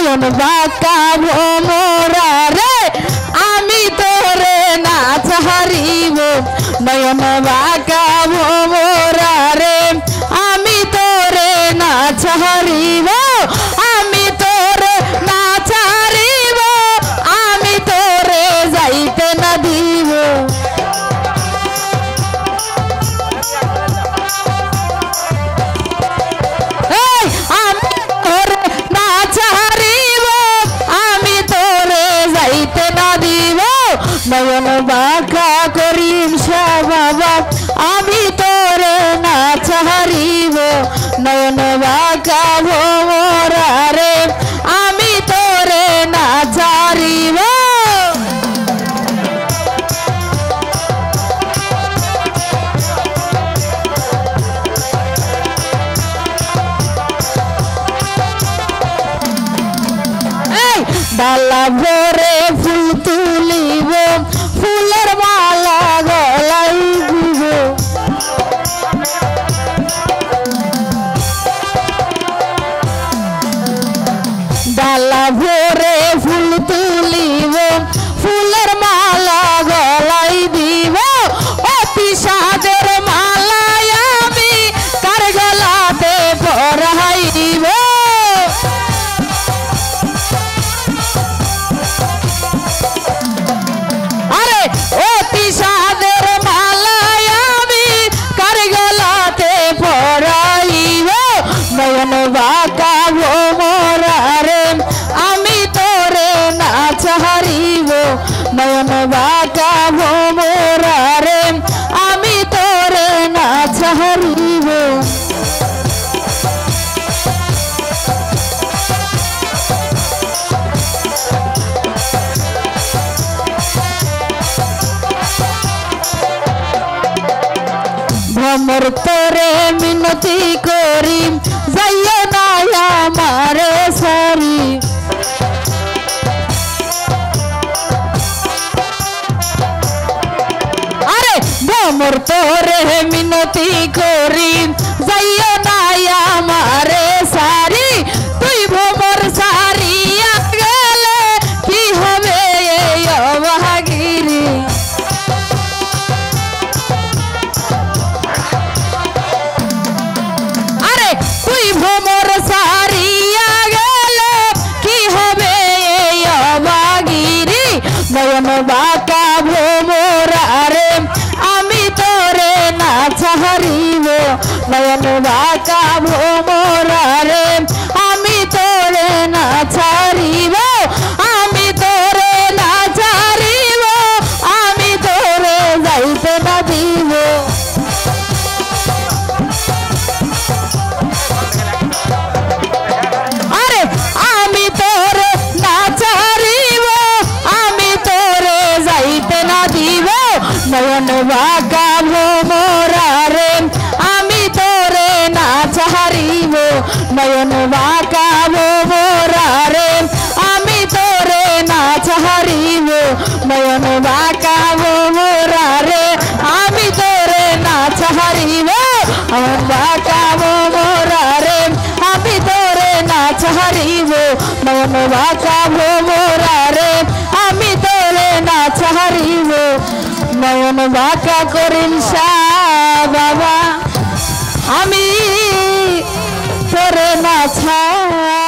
নয়ন বাঁকা ভোমরা রে আমি তোরে না ছাড়িব নয়ন বাঁকা ভোমরা রে আমি তোরে না ছাড়িব আমি তোরে না ছাড়িব আমি তোরে যাইতে না দিব নয়ন বাঁকা করিম শাহ বাবা আমি তোরে না ছাড়িব নয়ন বাঁকা ভোমরা রে আমি তোরে না ছাড়িব ডালা ভরে ফুল তুলিব ফুলের মালা গলায় দিব ডালা ভরে ফুল তুলিব ফুলের মালা গলায় দিব অতি সাদের মালায় আমি কার গলাতে পরাইব অতি সাদের মালায় আমি কার গলাতে পরাইব নয়ন বাঁকা ভোমরা রে আমি তোরে না ছাড়িব নয়ন বাঁকা ভোমরা রে আমি তোরে না ছাড়িব ভ্রমর তোরে মিনতি করি যাইও না আমারে সারি আরে ভ্রমর তোরে মিনতি করি যাইও না আমারে সারি তুই ভ্রমর সারিয়া গেলে কি হবে এই অভাগিরি তুই ভ্রমর সারিয়া গেলে কি হবে এই অভাগিরি নয়ন বাঁকা ভোমরা রে আমি তোরে না ছাড়িব নয়ন বাঁকা ভোমরা রে আমি তোরে না ছাড়িব আমি তোরে না ছাড়িব আমি তোরে যাইতে না দিব আমি তোরে না ছাড়িব আমি তোরে যাইতে না দিব নয়ন বাঁকা ভোমরা রে আমি তোরে না ছাড়িব নয়ন বাঁকা ভোমরা রে আমি তোরে না ছাড়িব নয়ন বাঁকা ভোমরা রে আমি তোরে না ছাড়িব বাঁকা ভোমরা রে আমি তোরে না ছাড়িব নয়ন বাঁকা ভোমরা রে আমি তোরে না ছাড়িব নয়ন বাঁকা করিম শাহ বাবা আমি তোরে না ছাড়িব।